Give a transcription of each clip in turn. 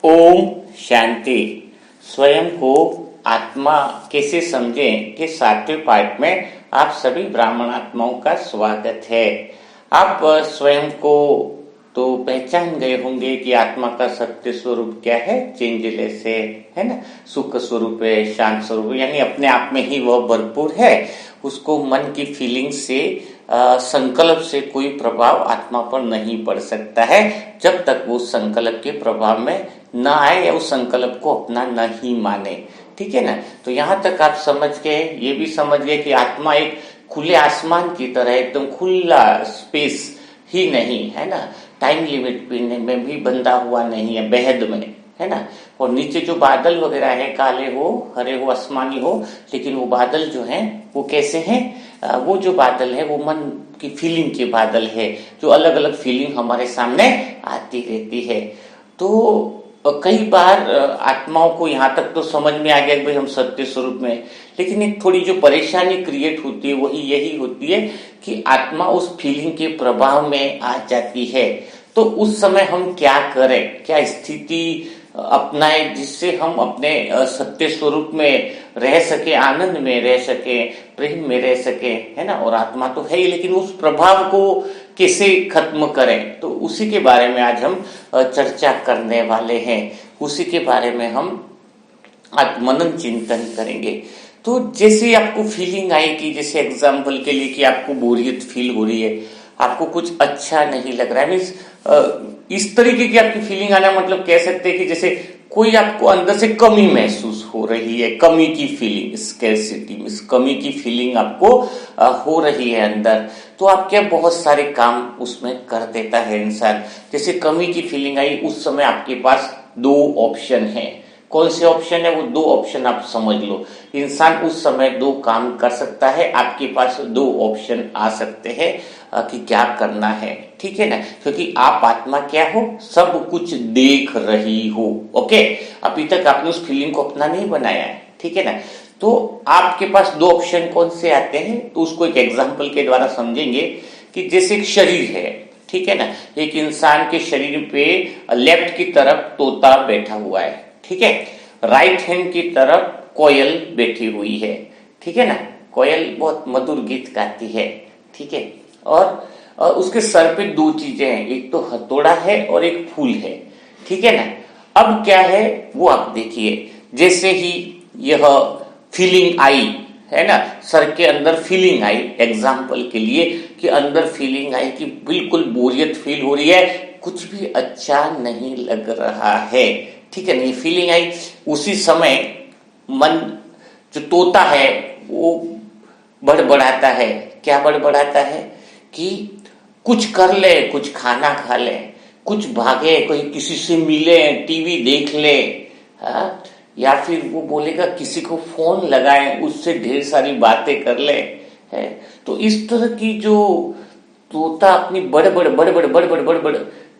ओम शांति। स्वयं को आत्मा कैसे समझें के 7वें पार्ट में आप सभी ब्राह्मण आत्माओं का स्वागत है। आप स्वयं को तो पहचान गए होंगे कि आत्मा का सत्य स्वरूप क्या है, चेंजलेस है ना, सुख स्वरूप है, शांत स्वरूप, यानी अपने आप में ही वह भरपूर है। उसको मन की फीलिंग से संकल्प से कोई प्रभाव आत्मा पर नहीं पड़ सकता है जब तक वो संकल्प के प्रभाव में न आए या उस संकल्प को अपना नहीं माने। ठीक है ना। तो यहाँ तक आप समझ गए, ये भी समझ गए कि आत्मा एक खुले आसमान की तरह एकदम खुला स्पेस ही नहीं है ना, टाइम लिमिट में भी बंधा हुआ नहीं है, बेहद में है ना। और नीचे जो बादल वगैरह है, काले हो, हरे हो, आसमानी हो, लेकिन वो बादल जो हैं वो कैसे हैं? वो जो बादल है वो मन की फीलिंग के बादल है, जो अलग अलग फीलिंग हमारे सामने आती रहती है। तो कई बार आत्माओं को यहाँ तक तो समझ में आ गया कि भाई हम सत्य स्वरूप में, लेकिन एक थोड़ी जो परेशानी क्रिएट होती है वही यही होती है कि आत्मा उस फीलिंग के प्रभाव में आ जाती है। तो उस समय हम क्या करें, क्या स्थिति अपनाए जिससे हम अपने सत्य स्वरूप में रह सके, आनंद में रह सके, प्रेम में रह सके, है ना। और आत्मा तो है ही, लेकिन उस प्रभाव को कैसे खत्म करें, तो उसी के बारे में आज हम चर्चा करने वाले हैं। उसी के बारे में हम आज मनन चिंतन करेंगे। तो जैसे आपको फीलिंग आएगी, जैसे एग्जाम्पल के लिए कि आपको बोरियत फील हो रही है, आपको कुछ अच्छा नहीं लग रहा है, मीन्स इस तरीके की आपकी फीलिंग आना, मतलब कह सकते हैं कि जैसे कोई आपको अंदर से कमी महसूस हो रही है, कमी की फीलिंग, स्कैरसिटी मीन्स कमी की फीलिंग आपको हो रही है अंदर। तो आप क्या बहुत सारे काम उसमें कर देता है इंसान। जैसे कमी की फीलिंग आई, उस समय आपके पास दो ऑप्शन है। कौन से ऑप्शन है? वो दो ऑप्शन आप समझ लो। इंसान उस समय दो काम कर सकता है, आपके पास दो ऑप्शन आ सकते हैं कि क्या करना है। ठीक है ना, क्योंकि आप आत्मा क्या हो, सब कुछ देख रही हो। ओके, अभी तक आपने उस फीलिंग को अपना नहीं बनाया है। ठीक है ना। तो आपके पास दो ऑप्शन कौन से आते हैं, तो उसको एक एग्जाम्पल के द्वारा समझेंगे कि जैसे एक शरीर है, ठीक है ना, एक इंसान के शरीर पे लेफ्ट की तरफ तोता बैठा हुआ है, ठीक है, राइट हैंड की तरफ कोयल बैठी हुई है। ठीक है ना, कोयल बहुत मधुर गीत गाती है। ठीक है, और उसके सर पे दो चीजें हैं, एक तो हथौड़ा है और एक फूल है। ठीक है ना। अब क्या है वो आप देखिए, जैसे ही यह फीलिंग आई है ना, सर के अंदर फीलिंग आई, एग्जाम्पल के लिए कि अंदर फीलिंग आई कि बिल्कुल बोरियत फील हो रही है, कुछ भी अच्छा नहीं लग रहा है। ठीक है ना, ये फीलिंग आई, उसी समय मन जो तोता है वो बड़बड़ाता है। क्या बड़बड़ाता है? कि कुछ कर ले, कुछ खाना खा ले, कुछ भागे, कोई किसी से मिले, टीवी देख ले, हाँ? या फिर वो बोलेगा किसी को फोन लगाए, उससे ढेर सारी बातें कर ले, है। तो इस तरह की जो तोता अपनी बड़बड़ बड़बड़ बड़बड़ बड़बड़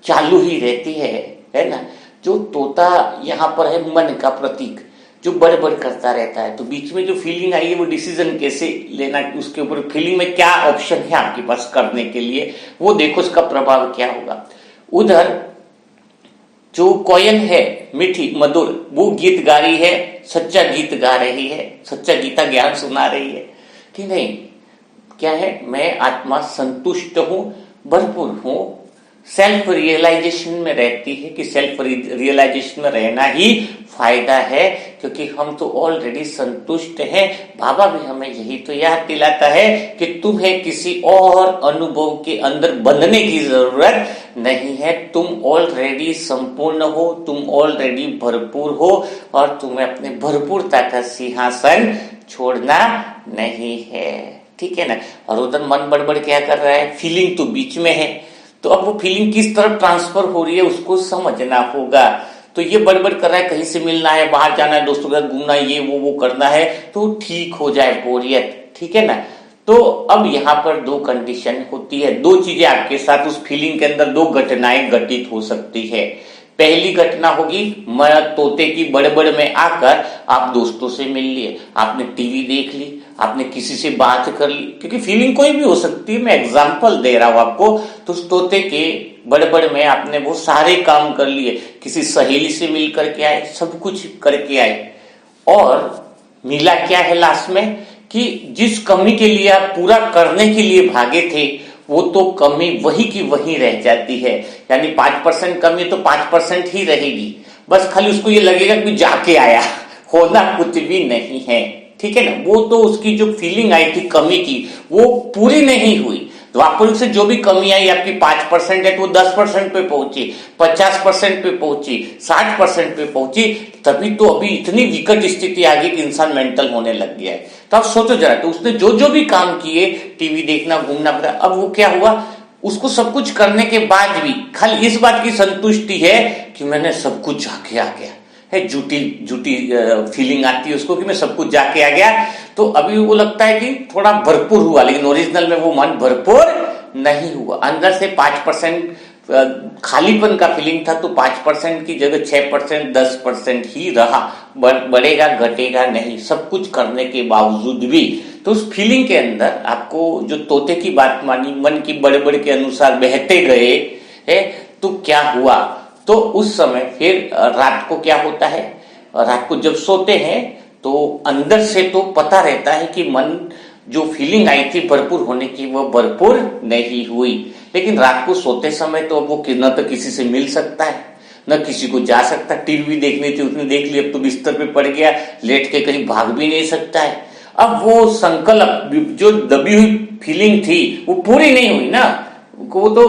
चालू ही रहती है ना। जो तोता यहाँ पर है मन का प्रतीक, जो बड़बड़ करता रहता है। तो बीच में जो फीलिंग आई है वो डिसीजन कैसे लेना, उसके ऊपर फीलिंग में क्या ऑप्शन है आपके पास करने के लिए, वो देखो उसका प्रभाव क्या होगा। उधर जो कोयल है मीठी मधुर, वो गीत गा रही है, सच्चा गीत गा रही है, सच्चा गीता ज्ञान सुना रही है कि नहीं। क्या है? मैं आत्मा संतुष्ट हूं, भरपूर हूं, सेल्फ रियलाइजेशन में रहती है कि सेल्फ रियलाइजेशन में रहना ही फायदा है, क्योंकि हम तो ऑलरेडी संतुष्ट हैं। बाबा भी हमें यही तो याद दिलाता है कि तुम्हें किसी और अनुभव के अंदर बंधने की जरूरत नहीं है। तुम ऑलरेडी संपूर्ण हो, तुम ऑलरेडी भरपूर हो, और तुम्हें अपने भरपूरता का सिंहासन छोड़ना नहीं है। ठीक है ना। और उधर मन बड़बड़ क्या कर रहा है, फीलिंग तो बीच में है, तो अब वो फीलिंग किस तरफ ट्रांसफर हो रही है उसको समझना होगा। तो ये बड़बड़ कर रहा है, कहीं से मिलना है, बाहर जाना है, दोस्तों के साथ घूमना है, ये वो करना है, तो ठीक हो जाए बोरियत। ठीक है ना। तो अब यहाँ पर दो कंडीशन होती है, दो चीजें आपके साथ उस फीलिंग के अंदर, दो घटनाएं घटित हो सकती है। पहली घटना होगी तोते की बड़बड़ में आकर आप दोस्तों से मिल लिए, आपने टीवी देख ली, आपने किसी से बात कर ली, क्योंकि फीलिंग कोई भी हो सकती है, मैं एग्जांपल दे रहा हूं आपको। तो उस तोते के बड़बड़ में आपने वो सारे काम कर लिए, किसी सहेली से मिल करके आए, सब कुछ करके आए, और मिला क्या है लास्ट में कि जिस कमी के लिए आप पूरा करने के लिए भागे थे वो तो कमी वही की वही रह जाती है। यानी 5% कमी तो 5% ही रहेगी, बस खाली उसको ये लगेगा कि जाके आया, होना कुछ भी नहीं है, ठीक है ना। वो तो उसकी जो फीलिंग आई थी कमी की वो पूरी नहीं हुई। द्वापर से जो भी कमी आई आपकी 5% है तो वो 10% पे पहुंची, 50% पे पहुंची, 60% पे पहुंची, तभी तो अभी इतनी विकट स्थिति आ गई कि इंसान मेंटल होने लग गया है। तो आप सोचो जरा, तो उसने जो जो भी काम किए, टीवी देखना, घूमना फिरना, अब वो क्या हुआ, उसको सब कुछ करने के बाद भी खाली इस बात की संतुष्टि है कि मैंने सब कुछ जाके आ गया है। झूठी झूठी फीलिंग आती है उसको कि मैं सब कुछ जाके आ गया, तो अभी वो लगता है कि थोड़ा भरपूर हुआ, लेकिन ओरिजिनल में वो मन भरपूर नहीं हुआ। अंदर से 5% खालीपन का फीलिंग था, तो 5% की जगह 6% 10% ही रहा, बढ़ेगा घटेगा नहीं, सब कुछ करने के बावजूद भी। तो उस फीलिंग के अंदर आपको जो तोते की बात मानी, मन की बड़बड़ के अनुसार बहते गए है, तो क्या हुआ, तो उस समय फिर रात को क्या होता है, रात को जब सोते हैं तो अंदर से तो पता रहता है कि मन जो फीलिंग आई थी भरपूर होने की वो भरपूर नहीं हुई, लेकिन रात को सोते समय तो अब वो न तो किसी से मिल सकता है, न किसी को जा सकता। टीवी देखनी थी उसने देख ली, अब तो बिस्तर पे पड़ गया, लेट के कहीं भाग भी नहीं सकता है। अब वो संकल्प जो दबी हुई फीलिंग थी वो पूरी नहीं हुई ना, वो तो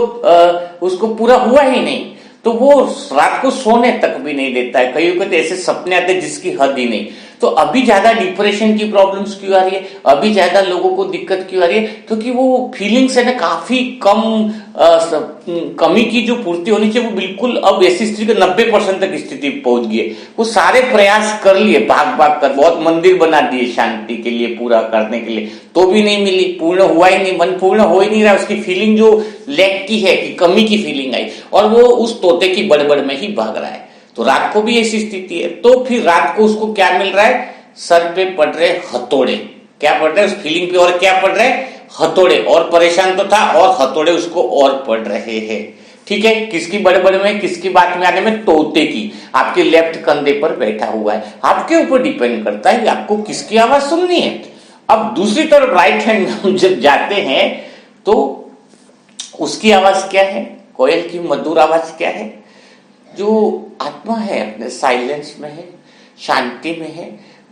उसको पूरा हुआ ही नहीं, तो वो रात को सोने तक भी नहीं देता है। कईयों को तो ऐसे सपने आते हैं जिसकी हद ही नहीं। तो अभी ज्यादा डिप्रेशन की प्रॉब्लम्स क्यों आ रही है, अभी ज्यादा लोगों को दिक्कत क्यों आ रही है, क्योंकि वो फीलिंग्स है ना काफी कम, कमी की जो पूर्ति होनी चाहिए वो बिल्कुल अब ऐसी स्थिति के 90% तक स्थिति पहुंच गई है। वो सारे प्रयास कर लिए भाग भाग कर, बहुत मंदिर बना दिए शांति के लिए, पूरा करने के लिए, तो भी नहीं मिली, पूर्ण हुआ ही नहीं, मन पूर्ण हो ही नहीं रहा। उसकी फीलिंग जो लैक की है कि कमी की फीलिंग आई, और वो उस तोते की बड़बड़ में ही भाग रहा है। तो रात को भी ऐसी स्थिति है, तो फिर रात को उसको क्या मिल रहा है, सर पे पड़ रहे हथौड़े। क्या पड़ रहे उस फीलिंग पे, और क्या पड़ रहे हथौड़े, और परेशान तो था और हथौड़े उसको और पड़ रहे हैं। ठीक है, किसकी बड़बड़ में, किसकी बात में आने में, तोते की। आपके लेफ्ट कंधे पर बैठा हुआ है, आपके ऊपर डिपेंड करता है कि आपको किसकी आवाज सुननी है। अब दूसरी तरफ राइट हैंड में जब जाते हैं तो उसकी आवाज क्या है, कोयल की मधुर आवाज क्या है, जो आत्मा है अपने साइलेंस में है, शांति में है,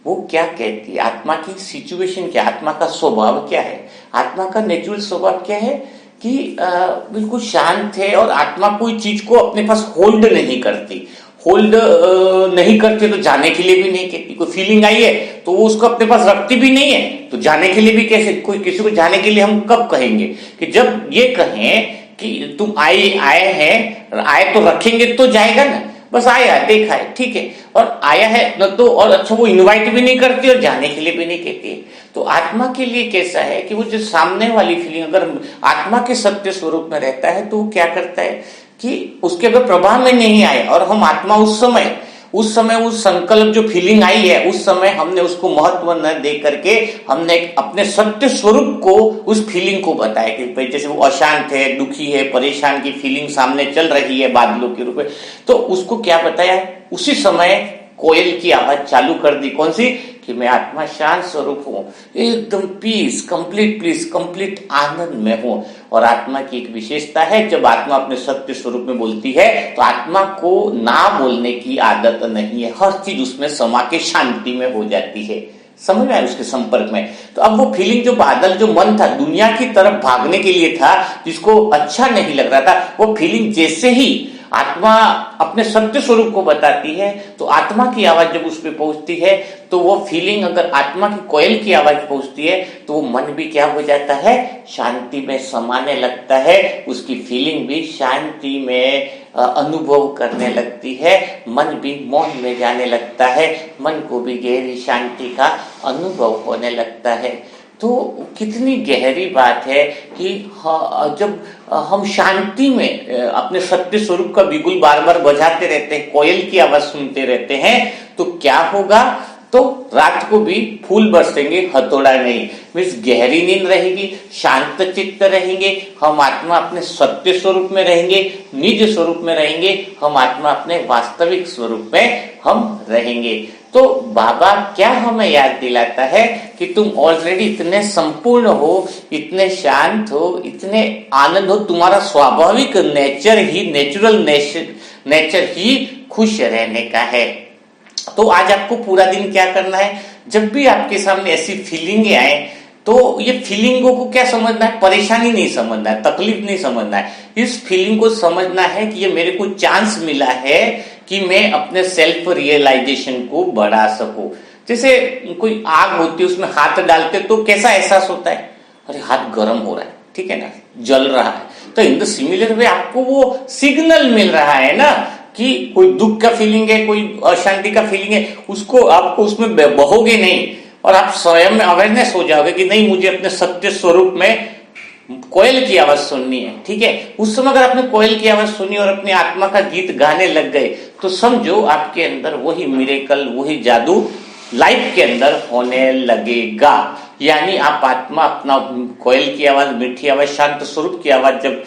वो क्या कहती है, आत्मा की सिचुएशन क्या, आत्मा का स्वभाव क्या है, आत्मा का नेचुरल स्वभाव क्या है कि बिल्कुल शांत है, और आत्मा कोई चीज को अपने पास होल्ड नहीं करती। होल्ड नहीं करते तो जाने के लिए भी नहीं कहती। कोई फीलिंग आई है तो वो उसको अपने पास रखती भी नहीं है, तो जाने के लिए भी कैसे, कोई किसी को जाने के लिए हम कब कहेंगे, कि जब ये कहें कि तुम आए हैं, आए तो रखेंगे तो जाएगा ना, बस आया देखा है ठीक है, और आया है न तो, और अच्छा वो इनवाइट भी नहीं करती और जाने के लिए भी नहीं कहती है। तो आत्मा के लिए कैसा है कि वो जो सामने वाली फीलिंग अगर आत्मा के सत्य स्वरूप में रहता है तो वो क्या करता है कि उसके अगर प्रभाव में नहीं आए, और हम आत्मा उस समय उस संकल्प जो फीलिंग आई है उस समय हमने उसको महत्व न दे करके हमने अपने सत्य स्वरूप को उस फीलिंग को बताया कि जैसे वो अशांत है, दुखी है, परेशान की फीलिंग सामने चल रही है बादलों के रूप में, तो उसको क्या बताया, उसी समय कोयल की आवाज चालू कर दी, कौन सी, कि मैं आत्मा शांत स्वरूप हूं, एकदम पीस, कंप्लीट आनंद में हूं। और आत्मा की एक विशेषता है, जब आत्मा अपने सत्य स्वरूप में बोलती है तो आत्मा को ना बोलने की आदत नहीं है, हर चीज उसमें समा के शांति में हो जाती है, समझ में आया उसके संपर्क में। तो अब वो फीलिंग, जो बादल, जो मन था दुनिया की तरफ भागने के लिए था, जिसको अच्छा नहीं लग रहा था, वो फीलिंग जैसे ही आत्मा अपने सत्य स्वरूप को बताती है तो आत्मा की आवाज जब उस पर पहुंचती है तो वो फीलिंग, अगर आत्मा की कोयल की आवाज पहुंचती है तो वो मन भी क्या हो जाता है, शांति में समाने लगता है, उसकी फीलिंग भी शांति में अनुभव करने लगती है, मन भी मौन में जाने लगता है, मन को भी गहरी शांति का अनुभव होने लगता है। तो कितनी गहरी बात है कि जब हम शांति में अपने सत्य स्वरूप का बिगुल बार बार बजाते रहते हैं, कोयल की आवाज सुनते रहते हैं, तो क्या होगा? तो रात को भी फूल बरसेंगे, हथौड़ा नहीं। मीन्स गहरी नींद रहेगी, शांत चित्त रहेंगे, हम आत्मा अपने सत्य स्वरूप में रहेंगे, निज स्वरूप में रहेंगे, हम आत्मा अपने वास्तविक स्वरूप में हम रहेंगे। तो बाबा क्या हमें याद दिलाता है कि तुम ऑलरेडी इतने संपूर्ण हो, इतने शांत हो, इतने आनंद हो, तुम्हारा स्वाभाविक नेचुरल नेचर ही खुश रहने का है। तो आज आपको पूरा दिन क्या करना है, जब भी आपके सामने ऐसी फीलिंगें आए तो ये फीलिंगों को क्या समझना है? परेशानी नहीं समझना है, तकलीफ नहीं समझना है। इस फीलिंग को समझना है कि ये मेरे को चांस मिला है कि मैं अपने सेल्फ रियलाइजेशन को बढ़ा सकूं। जैसे कोई आग होती है, उसमें हाथ डालते तो कैसा एहसास होता है? अरे हाथ गर्म हो रहा है, ठीक है ना, जल रहा है। तो इन द सिमिलर वे आपको वो सिग्नल मिल रहा है ना कि कोई दुख का फीलिंग है, कोई अशांति का फीलिंग है, उसको आपको उसमें बहोगे नहीं और आप स्वयं में अवेयरनेस हो जाओगे कि नहीं, मुझे अपने सत्य स्वरूप में कोयल की आवाज सुननी है। ठीक है, उस समय अगर आपने कोयल की आवाज सुनी और अपनी आत्मा का गीत गाने लग गए तो समझो आपके अंदर वही मिरेकल, वही जादू लाइफ के अंदर होने लगेगा। यानी आप आत्मा अपना कोयल की आवाज, मीठी आवाज, शांत स्वरूप की आवाज जब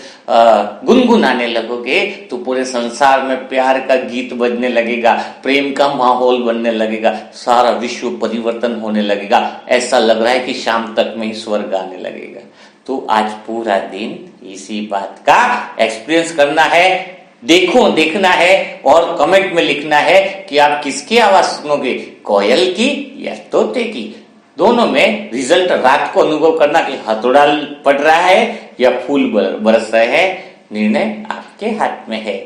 गुनगुनाने लगोगे तो पूरे संसार में प्यार का गीत बजने लगेगा, प्रेम का माहौल बनने लगेगा, सारा विश्व परिवर्तन होने लगेगा। ऐसा लग रहा है कि शाम तक में ही स्वर्ग आने लगेगा। तो आज पूरा दिन इसी बात का एक्सपीरियंस करना है, देखना है और कमेंट में लिखना है कि आप किसकी आवाज सुनोगे, कोयल की या तोते की। दोनों में रिजल्ट रात को अनुभव करना कि हथौड़ा पड़ रहा है या फूल बरस रहे हैं, निर्णय आपके हाथ में है।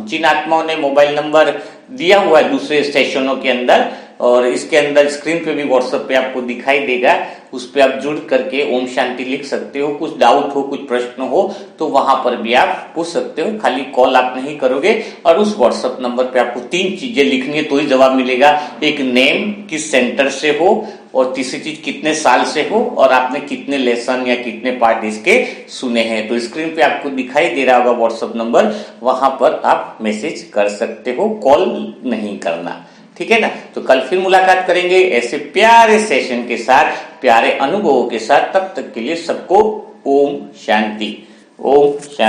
जिन आत्माओं ने मोबाइल नंबर दिया हुआ है दूसरे स्टेशनों के अंदर, और इसके अंदर स्क्रीन पे भी व्हाट्सएप पे आपको दिखाई देगा, उस पे आप जुड़ करके ओम शांति लिख सकते हो। कुछ डाउट हो, कुछ प्रश्न हो तो वहां पर भी आप पूछ सकते हो। खाली कॉल आप नहीं करोगे और उस व्हाट्सएप नंबर पे आपको 3 चीजें लिखनी है तो ही जवाब मिलेगा। एक नेम, किस सेंटर से हो, और तीसरी चीज कितने साल से हो, और आपने कितने लेसन या कितने पार्ट इसके सुने हैं। तो स्क्रीन पे आपको दिखाई दे रहा होगा व्हाट्सएप नंबर, वहां पर आप मैसेज कर सकते हो, कॉल नहीं करना। ठीक है ना। तो कल फिर मुलाकात करेंगे ऐसे प्यारे सेशन के साथ, प्यारे अनुभवों के साथ। तब तक के लिए सबको ओम शांति। ओम शांति।